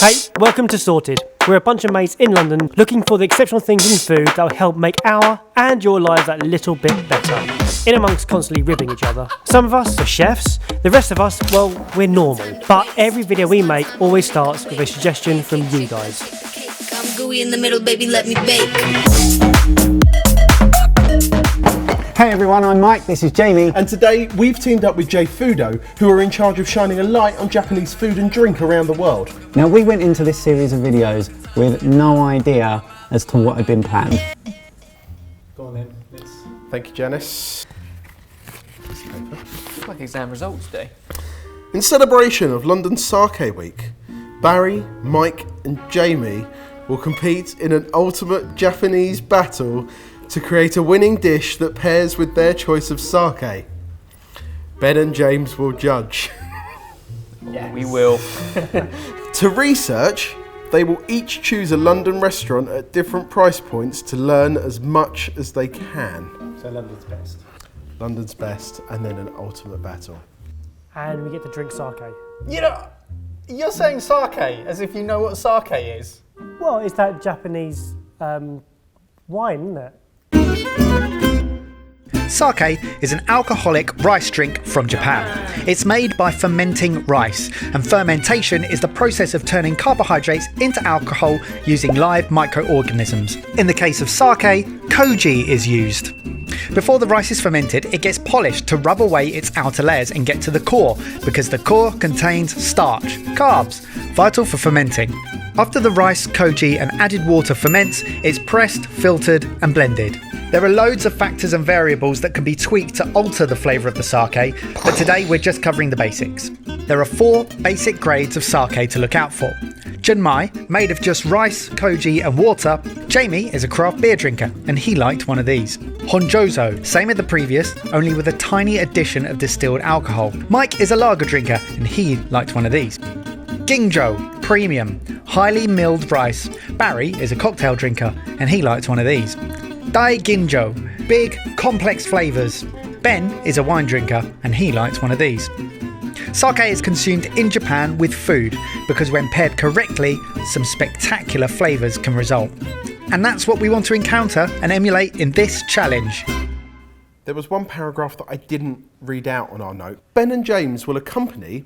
Hey, welcome to Sorted. We're a bunch of mates in London looking for the exceptional things in food that will help make our and your lives that little bit better. In amongst constantly ribbing each other. Some of us are chefs, the rest of us, well, we're normal. But every video we make always starts with a suggestion from you guys. I'm gooey in the middle, baby, let me bake. Hey everyone, I'm Mike, this is Jamie. And today we've teamed up with J Fudo, who are in charge of shining a light on Japanese food and drink around the world. Now we went into this series of videos with no idea as to what had been planned. Go on then, Thank you, Janice. Like exam results day. In celebration of London Sake Week, Barry, Mike and Jamie will compete in an ultimate Japanese battle to create a winning dish that pairs with their choice of sake. Ben and James will judge. Yes. We will. To research, they will each choose a London restaurant at different price points to learn as much as they can. So London's best. London's best, and then an ultimate battle. And we get to drink sake. You know, you're saying sake as if you know what sake is. Well, it's that Japanese wine, isn't it? Sake is an alcoholic rice drink from Japan. It's made by fermenting rice, and fermentation is the process of turning carbohydrates into alcohol using live microorganisms. In the case of sake, koji is used. Before the rice is fermented, it gets polished to rub away its outer layers and get to the core, because the core contains starch, carbs, vital for fermenting. After the rice, koji and added water ferments, it's pressed, filtered and blended. There are loads of factors and variables that can be tweaked to alter the flavour of the sake, but today we're just covering the basics. There are 4 basic grades of sake to look out for. Junmai, made of just rice, koji and water. Jamie is a craft beer drinker and he liked one of these. Honjozo, same as the previous, only with a tiny addition of distilled alcohol. Mike is a lager drinker and he liked one of these. Gingjo, premium, highly milled rice. Barry is a cocktail drinker and he liked one of these. Dai Ginjo, big, complex flavours. Ben is a wine drinker and he likes one of these. Sake is consumed in Japan with food because when paired correctly, some spectacular flavours can result. And that's what we want to encounter and emulate in this challenge. There was one paragraph that I didn't read out on our note. Ben and James will accompany,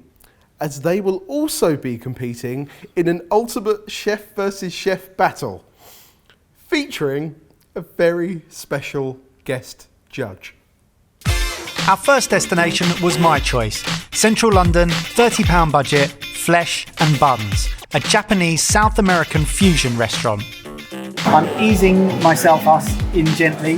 as they will also be competing in an ultimate chef versus chef battle, featuring a very special guest judge. Our first destination was my choice. Central London, £30 budget, flesh and buns. A Japanese South American fusion restaurant. I'm easing us in gently.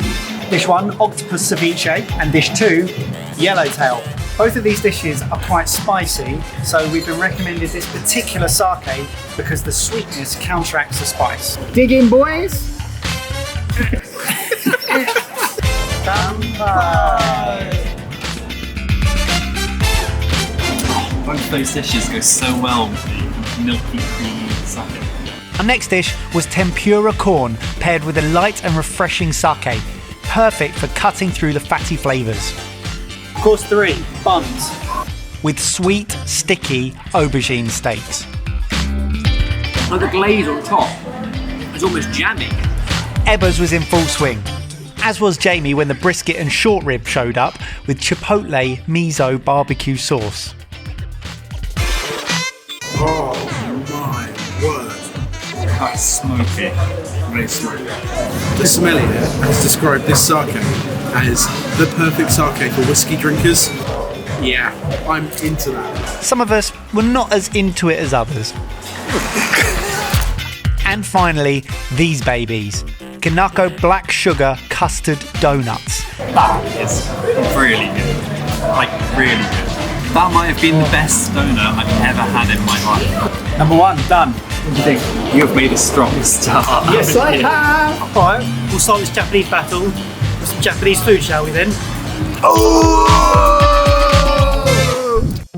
Dish 1, octopus ceviche, and dish 2, yellowtail. Both of these dishes are quite spicy, so we've been recommended this particular sake because the sweetness counteracts the spice. Dig in, boys! Both of those dishes go so well with the milky, creamy sake. Our next dish was tempura corn paired with a light and refreshing sake, perfect for cutting through the fatty flavours. Course 3, buns. With sweet, sticky aubergine steaks. Like the glaze on top. It's almost jammy. Ebbers was in full swing, as was Jamie when the brisket and short rib showed up with chipotle miso barbecue sauce. Oh my word. That's smoky. Very smoky. The sommelier has described this sake as the perfect sake for whiskey drinkers. Yeah, I'm into that. Some of us were not as into it as others. And finally, these babies. Kanako black sugar custard donuts. That is really good. Like, really good. That might have been the best donut I've ever had in my life. Number 1, done. What do you think? You've made a strong start. Yes, I have! Alright, we'll start this Japanese battle with some Japanese food, shall we then?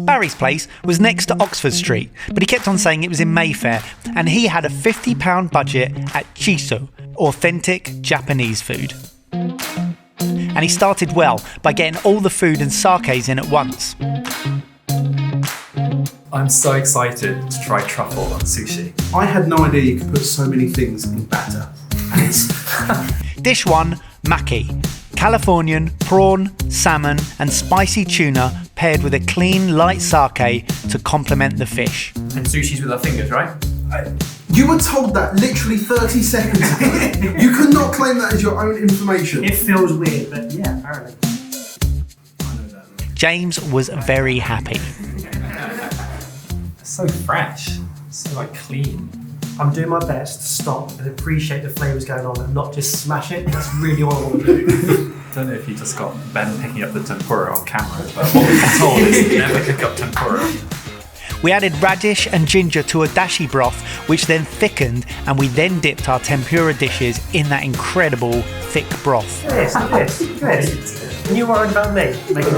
Barry's place was next to Oxford Street, but he kept on saying it was in Mayfair, and he had a £50 budget at Chisu, authentic Japanese food. And he started well by getting all the food and sakes in at once. I'm so excited to try truffle on sushi. I had no idea you could put so many things in batter. And it's Dish 1, maki. Californian, prawn, salmon and spicy tuna paired with a clean, light sake to complement the fish. And sushi's with our fingers, right? You were told that literally 30 seconds ago. You could not claim that as your own information. It feels weird, but yeah, apparently. James was very happy. It's so fresh, so like clean. I'm doing my best to stop and appreciate the flavours going on and not just smash it. That's really what I want to do. I don't know if you just got Ben picking up the tempura on camera, but what we've been told is never pick up tempura. We added radish and ginger to a dashi broth, which then thickened, and we then dipped our tempura dishes in that incredible thick broth. Yes. And you're worried about me making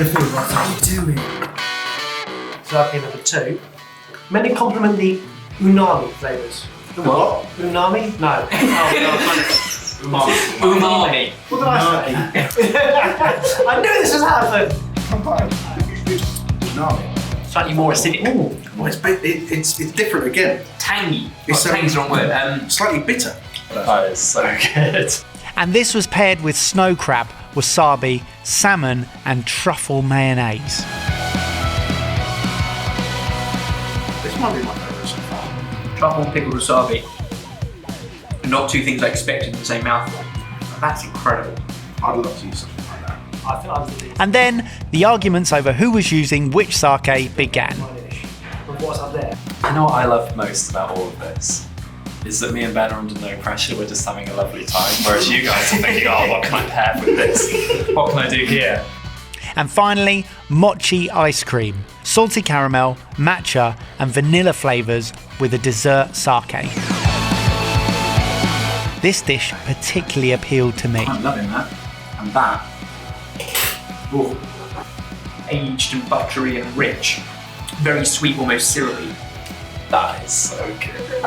a food. What are you doing? So okay, number 2. Meant to complement the umami flavours. The what? Umami? No. Umami. What did I say? I knew this was happening. No. Slightly more acidic. Well, it's different again. Tangy. It's Tangy's the wrong word. Slightly bitter. That is so good. And this was paired with snow crab, wasabi, salmon and truffle mayonnaise. This might be my favourite so far. Truffle and pickled wasabi. Not two things I expected in the same mouthful. That's incredible. I'd love to use something like that. I think I was the And then the arguments over who was using which sake began. What's up there? You know what I love most about all of this? Is that me and Ben are under no pressure, we're just having a lovely time, whereas you guys are thinking, oh, what can I pair with this? What can I do here? And finally, mochi ice cream, salty caramel, matcha and vanilla flavours with a dessert sake. This dish particularly appealed to me. I'm loving that. And that. Ooh. Aged and buttery and rich. Very sweet, almost syrupy. That is so good.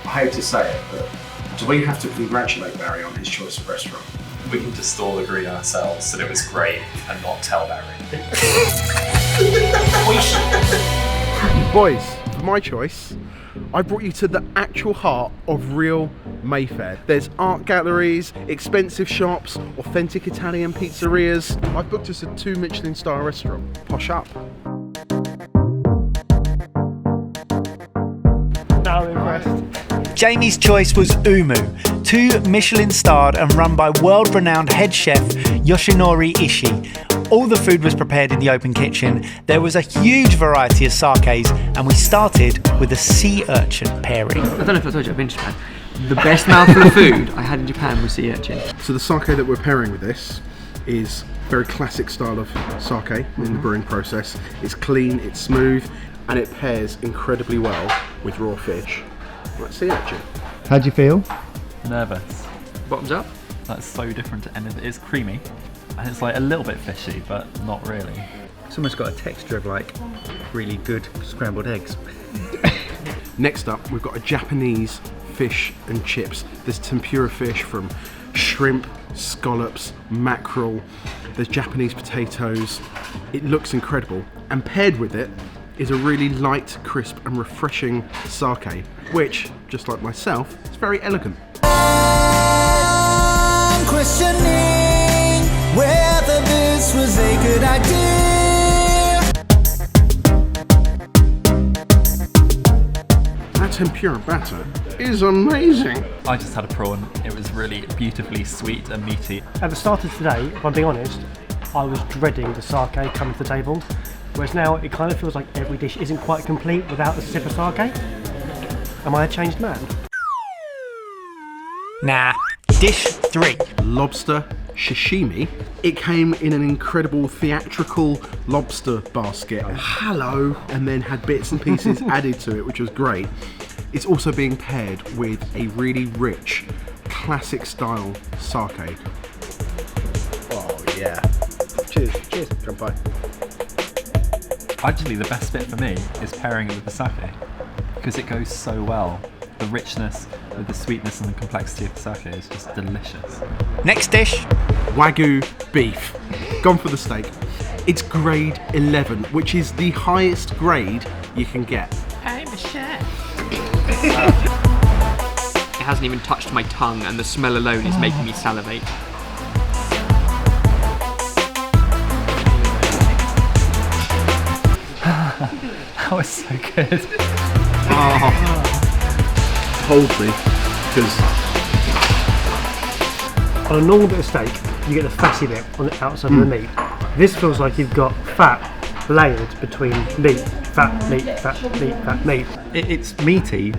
I hate to say it, but do we have to congratulate Barry on his choice of restaurant? We can just all agree ourselves that it was great and not tell Barry. Boys, for my choice, I brought you to the actual heart of real Mayfair. There's art galleries, expensive shops, authentic Italian pizzerias. I've booked us a 2 Michelin Star restaurant. Posh up. Now I'm impressed. Jamie's choice was Umu, 2 Michelin starred and run by world-renowned head chef Yoshinori Ishii. All the food was prepared in the open kitchen. There was a huge variety of sakes, and we started with a sea urchin pairing. I don't know if I told you, I've been to Japan. The best mouthful of food I had in Japan was sea urchin. So the sake that we're pairing with this is very classic style of sake in the brewing process. It's clean, it's smooth, and it pairs incredibly well with raw fish. Like sea urchin. How do you feel? Nervous. Bottoms up. That's so different to anything. It's creamy and it's like a little bit fishy, but not really. It's almost got a texture of like really good scrambled eggs. Next up, we've got a Japanese fish and chips. There's tempura fish from shrimp, scallops, mackerel. There's Japanese potatoes. It looks incredible. And paired with it is a really light, crisp and refreshing sake, which, just like myself, is very elegant. I'm questioning whether this was a good idea. That tempura batter is amazing. I just had a prawn. It was really beautifully sweet and meaty. At the start of today, if I'm being honest, I was dreading the sake coming to the table. Whereas now it kind of feels like every dish isn't quite complete without a sip of sake. Am I a changed man? Nah. Dish 3. Lobster sashimi. It came in an incredible theatrical lobster basket. Hello! And then had bits and pieces added to it, which was great. It's also being paired with a really rich, classic style sake. Oh yeah. Cheers. Cheers. Kanpai. Actually, the best bit for me is pairing it with the sake because it goes so well. The richness with the sweetness and the complexity of the sake is just delicious. Next dish. Wagyu beef. Gone for the steak. It's grade 11, which is the highest grade you can get. I'm a chef. It hasn't even touched my tongue, and the smell alone is making me salivate. That was so good. Hold me, because on a normal bit of steak, you get the fatty bit on the outside of the meat. This feels like you've got fat layered between meat, fat, meat, fat, meat, fat, meat. It's meaty,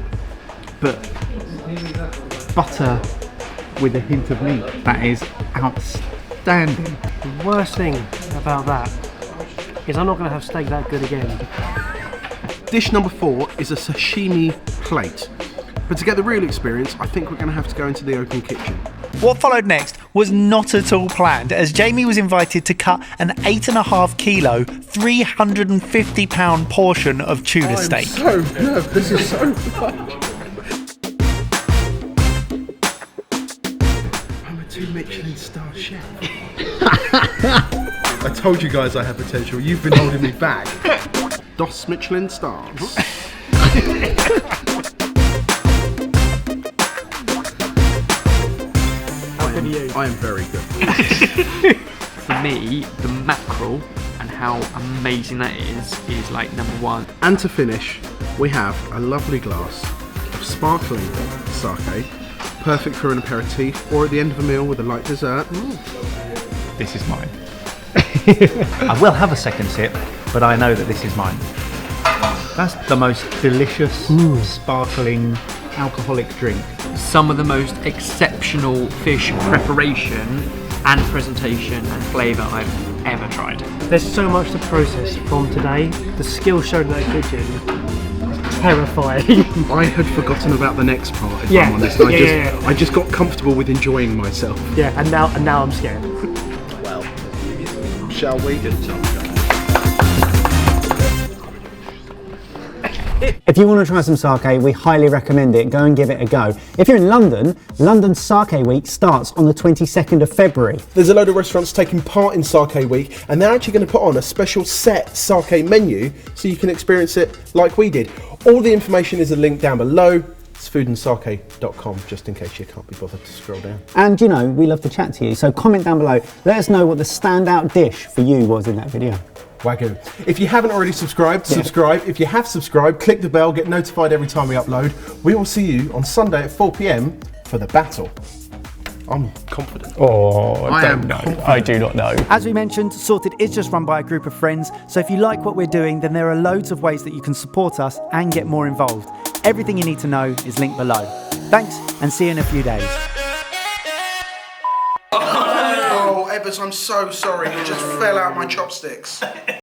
but butter with a hint of meat. That is outstanding. The worst thing about that is I'm not going to have steak that good again. dish number 4 is a sashimi plate. But to get the real experience, I think we're going to have to go into the open kitchen. What followed next was not at all planned, as Jamie was invited to cut an 8.5 kilo, 350 pound portion of tuna steak. So nervous. This is so fun. I'm a 2 Michelin Star chef. I told you guys I have potential. You've been holding me back. Dos Michelin Stars. I am very good. For me, the mackerel and how amazing that is like number 1. And to finish, we have a lovely glass of sparkling sake, perfect for an aperitif or at the end of a meal with a light dessert. This is mine. I will have a second sip, but I know that this is mine. That's the most delicious, sparkling, alcoholic drink. Some of the most exceptional fish preparation and presentation and flavour I've ever tried. There's so much to process from today. The skill shown in that kitchen, terrifying. I had forgotten about the next part, if Yeah. I'm honest. I just got comfortable with enjoying myself. Yeah, and now I'm scared. Well, shall we? If you want to try some sake, we highly recommend it. Go and give it a go. If you're in London, London Sake Week starts on the 22nd of February. There's a load of restaurants taking part in Sake Week, and they're actually going to put on a special set sake menu so you can experience it like we did. All the information is a link down below. It's foodandsake.com, just in case you can't be bothered to scroll down. And you know, we love to chat to you, so comment down below. Let us know what the standout dish for you was in that video. Wagyu. If you haven't already subscribed, subscribe. If you have subscribed, click the bell, get notified every time we upload. We will see you on Sunday at 4 PM for the battle. I'm confident. Oh, I am know. confident. I do not know. As we mentioned, Sorted is just run by a group of friends, so if you like what we're doing, then there are loads of ways that you can support us and get more involved. Everything you need to know is linked below. Thanks, and see you in a few days. Oh, Ebbers, I'm so sorry. You just fell out my chopsticks.